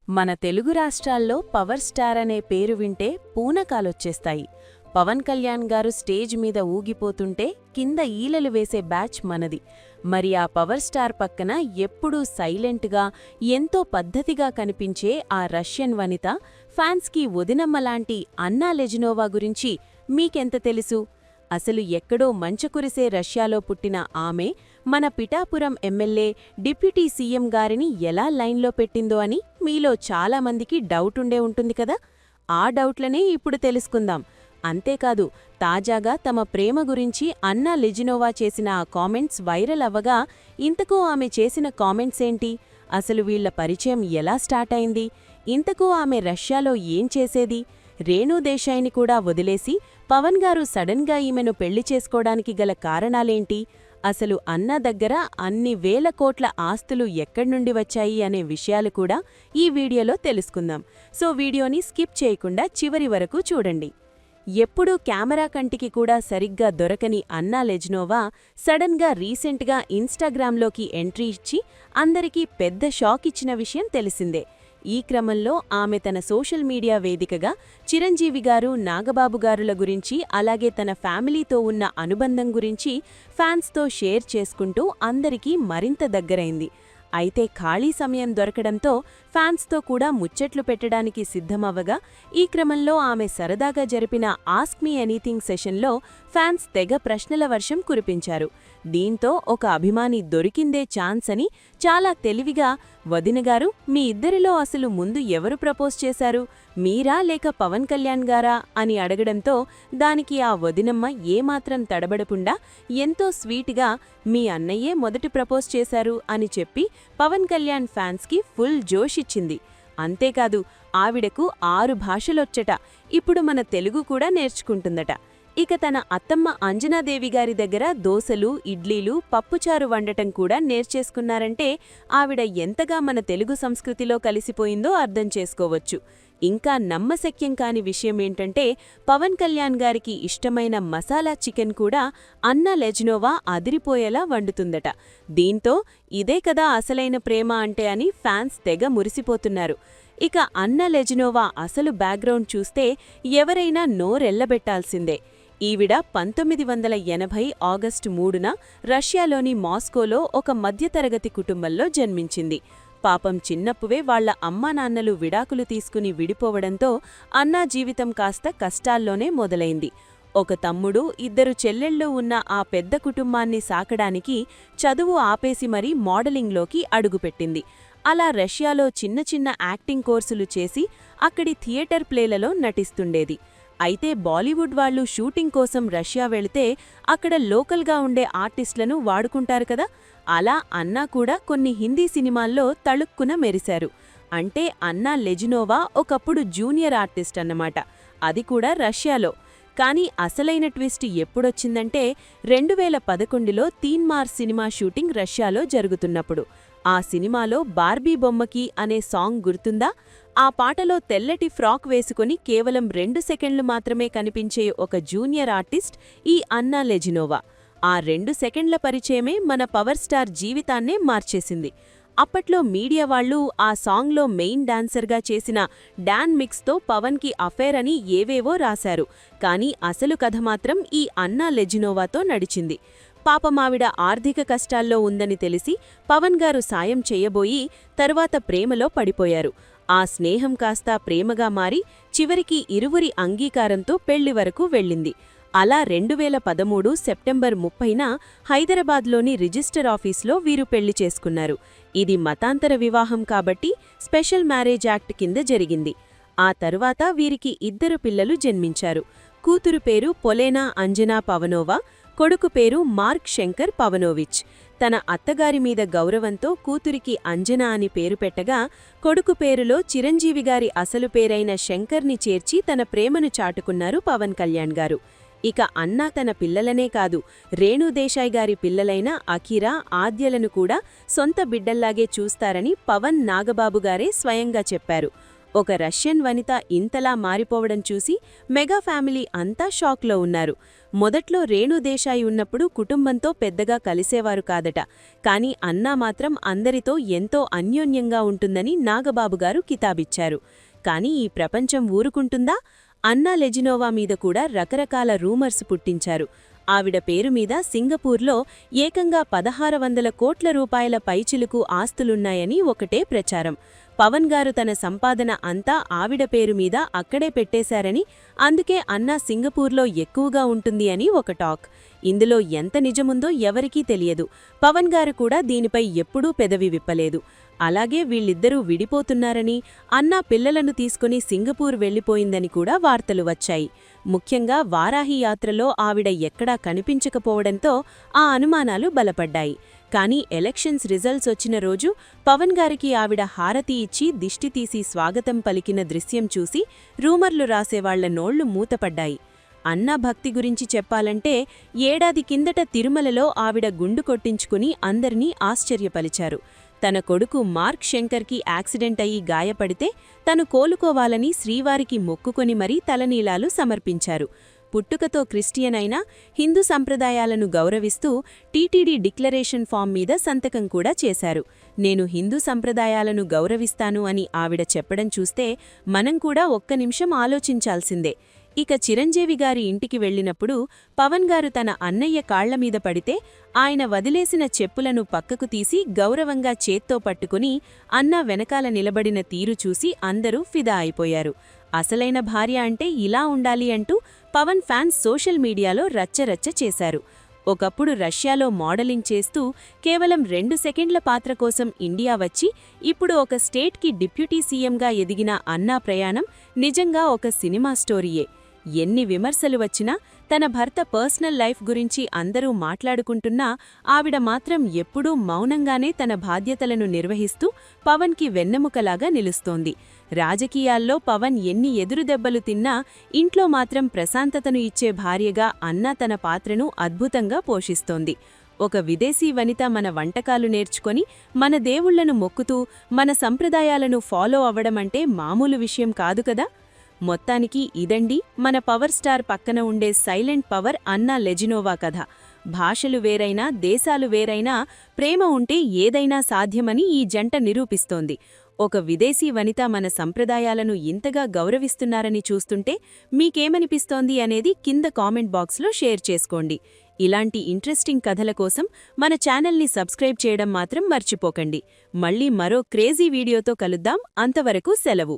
మన తెలుగు రాష్ట్రాల్లో power star అనే పేరు వింటే పూనకాలొచ్చేస్తాయి. పవన్ కళ్యాణ్ గారు స్టేజ్ మీద ఊగిపోతుంటే కింద ఈలలు వేసే బ్యాచ్ మనది. మరి ఆ పవర్ స్టార్ పక్కన ఎప్పుడూ సైలెంట్గా ఎంతో పద్ధతిగా కనిపించే ఆ రష్యన్ వనిత ఫ్యాన్స్కి వదినమ్మలాంటి అన్నా లెజినోవా గురించి మీకెంత తెలుసు? అసలు ఎక్కడో మంచకురిసే రష్యాలో పుట్టిన ఆమె మన పిఠాపురం ఎమ్మెల్యే డిప్యూటీ సీఎం గారిని ఎలా లైన్లో పెట్టిందో అని మీలో చాలామందికి డౌటుండే ఉంటుంది కదా. ఆ డౌట్లనే ఇప్పుడు తెలుసుకుందాం. అంతేకాదు, తాజాగా తమ ప్రేమ గురించి అన్నా లెజినోవా చేసిన ఆ కామెంట్స్ వైరల్ అవ్వగా ఇంతకు ఆమె చేసిన కామెంట్స్ ఏంటి, అసలు వీళ్ల పరిచయం ఎలా స్టార్ట్ అయింది, ఇంతకు ఆమె రష్యాలో ఏం చేసేది, రేణూ దేశాయ్ని కూడా వదిలేసి పవన్ గారు సడన్గా ఈమెను పెళ్లి చేసుకోవడానికి గల కారణాలేంటి, అసలు అన్న దగ్గర అన్ని వేల కోట్ల ఆస్తులు ఎక్కడ్నుండి వచ్చాయి అనే విషయాలు కూడా ఈ వీడియోలో తెలుసుకుందాం. సో వీడియోని స్కిప్ చేయకుండా చివరి వరకు చూడండి. ఎప్పుడూ కెమెరా కంటికి కూడా సరిగ్గా దొరకని అన్నా లెజినోవా సడన్గా రీసెంట్గా ఇన్స్టాగ్రామ్లోకి ఎంట్రీ ఇచ్చి అందరికీ పెద్ద షాక్ ఇచ్చిన విషయం తెలిసిందే. ఈ క్రమంలో ఆమె తన సోషల్ మీడియా వేదికగా చిరంజీవి గారు, నాగబాబు గారుల గురించి, అలాగే తన ఫ్యామిలీతో ఉన్న అనుబంధం గురించి ఫ్యాన్స్తో షేర్ చేసుకుంటూ అందరికీ మరింత దగ్గరైంది. అయితే ఖాళీ సమయం దొరకడంతో ఫ్యాన్స్తో కూడా ముచ్చట్లు పెట్టడానికి సిద్ధమవ్వగా ఈ క్రమంలో ఆమె సరదాగా జరిపిన ఆస్క్ మీ ఎనీథింగ్ సెషన్లో ఫ్యాన్స్ తెగ ప్రశ్నల వర్షం కురిపించారు. దీంతో ఒక అభిమాని దొరికిందే ఛాన్స్ అని చాలా తెలివిగా, వదినగారు, మీ ఇద్దరిలో అసలు ముందు ఎవరు ప్రపోజ్ చేశారు, మీరా లేక పవన్ కళ్యాణ్ గారా అని అడగడంతో దానికి ఆ వదినమ్మ ఏమాత్రం తడబడకుండా ఎంతో స్వీట్గా మీ అన్నయ్యే మొదటి ప్రపోజ్ చేశారు అని చెప్పి పవన్ కళ్యాణ్ ఫ్యాన్స్కి ఫుల్ జోష్ ఇచ్చింది. అంతేకాదు, ఆవిడకు 6 భాషలొచ్చట, ఇప్పుడు మన తెలుగు కూడా నేర్చుకుంటుందట. ఇక తన అత్తమ్మ అంజనాదేవి గారి దగ్గర దోసలు, ఇడ్లీలు, పప్పుచారు వండటం కూడా నేర్చేసుకున్నారంటే ఆవిడ ఎంతగా మన తెలుగు సంస్కృతిలో కలిసిపోయిందో అర్థం చేసుకోవచ్చు. ఇంకా నమ్మశక్యం కాని విషయమేంటంటే పవన్ కళ్యాణ్ గారికి ఇష్టమైన మసాలా చికెన్ కూడా అన్నా లెజినోవా అదిరిపోయేలా వండుతుందట. దీంతో ఇదే కదా అసలైన ప్రేమ అంటే అని ఫ్యాన్స్ తెగ మురిసిపోతున్నారు. ఇక అన్నా లెజినోవా అసలు బ్యాక్గ్రౌండ్ చూస్తే ఎవరైనా నోరెళ్లబెట్టాల్సిందే. ఈవిడ 1980 ఆగస్టు 3న రష్యాలోని మాస్కోలో ఒక మధ్యతరగతి కుటుంబంలో జన్మించింది. పాపం చిన్నప్పువే వాళ్ల అమ్మానాన్నలు విడాకులు తీసుకుని విడిపోవడంతో అన్నా జీవితం కాస్త కష్టాల్లోనే మొదలైంది. ఒక తమ్ముడు, 2 చెల్లెళ్ళు ఉన్న ఆ పెద్ద కుటుంబాన్ని సాకడానికి చదువు ఆపేసి మరీ మోడలింగ్లోకి అడుగుపెట్టింది. అలా రష్యాలో చిన్న చిన్న యాక్టింగ్ కోర్సులు చేసి అక్కడి థియేటర్ ప్లేలలో నటిస్తుండేది. అయితే బాలీవుడ్ వాళ్లు షూటింగ్ కోసం రష్యా వెళితే అక్కడ లోకల్గా ఉండే ఆర్టిస్టులను వాడుకుంటారు కదా, అలా అన్నా కూడా కొన్ని హిందీ సినిమాల్లో తళుక్కున మెరిశారు. అంటే అన్నా లెజినోవా ఒకప్పుడు జూనియర్ ఆర్టిస్ట్ అన్నమాట, అది కూడా రష్యాలో. కానీ అసలైన ట్విస్ట్ ఎప్పుడొచ్చిందంటే 2011లో తీన్ మార్ సినిమా షూటింగ్ రష్యాలో జరుగుతున్నప్పుడు. ఆ సినిమాలో బార్బీ బొమ్మకి అనే సాంగ్ గుర్తుందా? ఆ పాటలో తెల్లటి ఫ్రాక్ వేసుకుని కేవలం 2 సెకండ్లు మాత్రమే కనిపించే ఒక జూనియర్ ఆర్టిస్ట్ ఈ అన్నా లెజినోవా. ఆ 2 సెకండ్ల పరిచయమే మన పవర్ స్టార్ జీవితాన్నే మార్చేసింది. అప్పట్లో మీడియా వాళ్లు ఆ సాంగ్లో మెయిన్ డాన్సర్గా చేసిన డాన్ మిక్స్తో పవన్కి అఫైర్ అని ఏవేవో రాశారు. కానీ అసలు కథ మాత్రం ఈ అన్నా లెజినోవాతో నడిచింది. పాపమావిడ ఆర్థిక కష్టాల్లో ఉందని తెలిసి పవన్ గారు సాయం చెయ్యబోయి తరువాత ప్రేమలో పడిపోయారు. ఆ స్నేహం కాస్తా ప్రేమగా మారి చివరికి ఇరువురి అంగీకారంతో పెళ్లి వరకు వెళ్ళింది. అలా 2013 సెప్టెంబర్ 30న హైదరాబాద్లోని రిజిస్టర్ ఆఫీస్లో వీరు పెళ్లి చేసుకున్నారు. ఇది మతాంతర వివాహం కాబట్టి స్పెషల్ మ్యారేజ్ యాక్ట్ కింద జరిగింది. ఆ తరువాత వీరికి 2 పిల్లలు జన్మించారు. కూతురు పేరు పొలేనా అంజనా పవనోవా, కొడుకు పేరు మార్క్ శంకర్ పవనోవిచ్. తన అత్తగారి మీద గౌరవంతో కూతురికి అంజనా అని పేరు పెట్టగా కొడుకు పేరులో చిరంజీవి గారి అసలు పేరైన శంకర్ని చేర్చి తన ప్రేమను చాటుకున్నారు పవన్ కళ్యాణ్ గారు. ఇక అన్నా తన పిల్లలనే కాదు, రేణూ దేశాయ్ గారి పిల్లలైన అఖిరా, ఆద్యలను కూడా సొంత బిడ్డల్లాగే చూస్తారని పవన్, నాగబాబు గారే స్వయంగా చెప్పారు. ఒక రష్యన్ వనిత ఇంతలా మారిపోవడం చూసి మెగా ఫ్యామిలీ అంతా షాక్లో ఉన్నారు. మొదట్లో రేణు దేశాయి ఉన్నప్పుడు కుటుంబంతో పెద్దగా కలిసేవారు కాదట. కాని అన్నా మాత్రం అందరితో ఎంతో అన్యోన్యంగా ఉంటుందని నాగబాబుగారు కితాబిచ్చారు. కాని ఈ ప్రపంచం ఊరుకుంటుందా? అన్నా లెజినోవా మీద కూడా రకరకాల రూమర్స్ పుట్టించారు. ఆవిడ పేరు మీద సింగపూర్లో ఏకంగా 1600 కోట్ల రూపాయల పైచిలుకు ఆస్తులున్నాయని ఒకటే ప్రచారం. పవన్ గారు తన సంపాదన అంతా ఆవిడ పేరు మీద అక్కడే పెట్టేశారని, అందుకే అన్నా సింగపూర్లో ఎక్కువగా ఉంటుంది అని ఒక టాక్. ఇందులో ఎంత నిజముందో ఎవరికీ తెలియదు. పవన్ గారు కూడా దీనిపై ఎప్పుడూ పెదవి విప్పలేదు. అలాగే వీళ్ళిద్దరూ విడిపోతున్నారని, అన్నా పిల్లలను తీసుకుని సింగపూర్ వెళ్లిపోయిందని కూడా వార్తలు వచ్చాయి. ముఖ్యంగా వారాహి యాత్రలో ఆవిడ ఎక్కడా కనిపించకపోవడంతో ఆ అనుమానాలు బలపడ్డాయి. కానీ ఎలక్షన్స్ రిజల్ట్స్ వచ్చిన రోజు పవన్ గారికి ఆవిడ హారతి ఇచ్చి దిష్టి తీసి స్వాగతం పలికిన దృశ్యం చూసి రూమర్లు రాసేవాళ్ల నోళ్లు మూతపడ్డాయి. అన్నా భక్తి గురించి చెప్పాలంటే ఏడాది కిందట తిరుమలలో ఆవిడ గుండు కొట్టించుకుని అందర్నీ ఆశ్చర్యపలిచారు. తన కొడుకు మార్క్ శంకర్కి యాక్సిడెంట్ అయ్యి గాయపడితే తను కోలుకోవాలని శ్రీవారికి మొక్కుకొని మరీ తలనీలాలు సమర్పించారు. పుట్టుకతో క్రిస్టియన్ అయినా హిందూ సంప్రదాయాలను గౌరవిస్తూ టీటీడీ డిక్లరేషన్ ఫామ్ మీద సంతకం కూడా చేశారు. నేను హిందూ సంప్రదాయాలను గౌరవిస్తాను అని ఆవిడ చెప్పడం చూస్తే మనం కూడా ఒక్క నిమిషం ఆలోచించాల్సిందే. ఇక చిరంజీవి గారి ఇంటికి వెళ్లినప్పుడు పవన్ గారు తన అన్నయ్య కాళ్లమీద పడితే ఆయన వదిలేసిన చెప్పులను పక్కకు తీసి గౌరవంగా చేత్తో పట్టుకుని అన్నా వెనకాల నిలబడిన తీరు చూసి అందరూ ఫిదా అయిపోయారు. అసలైన భార్య అంటే ఇలా ఉండాలి అంటూ పవన్ ఫ్యాన్స్ సోషల్ మీడియాలో రచ్చరచ్చ చేశారు. ఒకప్పుడు రష్యాలో మోడలింగ్ చేస్తూ కేవలం 2 సెకండ్ల పాత్ర కోసం ఇండియా వచ్చి ఇప్పుడు ఒక స్టేట్కి డిప్యూటీ సీఎంగా ఎదిగిన అన్నా ప్రయాణం నిజంగా ఒక సినిమా స్టోరీయే. ఎన్ని విమర్శలు వచ్చినా తన భర్త పర్సనల్ లైఫ్ గురించి అందరూ మాట్లాడుకుంటున్నా ఆవిడ మాత్రం ఎప్పుడూ మౌనంగానే తన బాధ్యతలను నిర్వహిస్తూ పవన్కి వెన్నెముకలాగా నిలుస్తోంది. రాజకీయాల్లో పవన్ ఎన్ని ఎదురుదెబ్బలు తిన్నా ఇంట్లో మాత్రం ప్రశాంతతను ఇచ్చే భార్యగా అన్నా తన పాత్రను అద్భుతంగా పోషిస్తోంది. ఒక విదేశీ వనిత మన వంటకాలు నేర్చుకొని మన దేవుళ్లను మొక్కుతూ మన సంప్రదాయాలను ఫాలో అవ్వడమంటే మామూలు విషయం కాదు కదా. మొత్తానికి ఇదండి మన పవర్ స్టార్ పక్కన ఉండే సైలెంట్ పవర్ అన్నా లెజినోవా కథ. భాషలు వేరైనా దేశాలు వేరైనా ప్రేమ ఉంటే ఏదైనా సాధ్యమని ఈ జంట నిరూపిస్తోంది. ఒక విదేశీ వనిత మన సంప్రదాయాలను ఇంతగా గౌరవిస్తున్నారని చూస్తుంటే మీకేమనిపిస్తోంది అనేది కింద కామెంట్ బాక్స్లో షేర్ చేసుకోండి. ఇలాంటి ఇంట్రెస్టింగ్ కథల కోసం మన ఛానల్ని సబ్స్క్రైబ్ చేయడం మాత్రం మర్చిపోకండి. మళ్ళీ మరో క్రేజీ వీడియోతో కలుద్దాం. అంతవరకు సెలవు.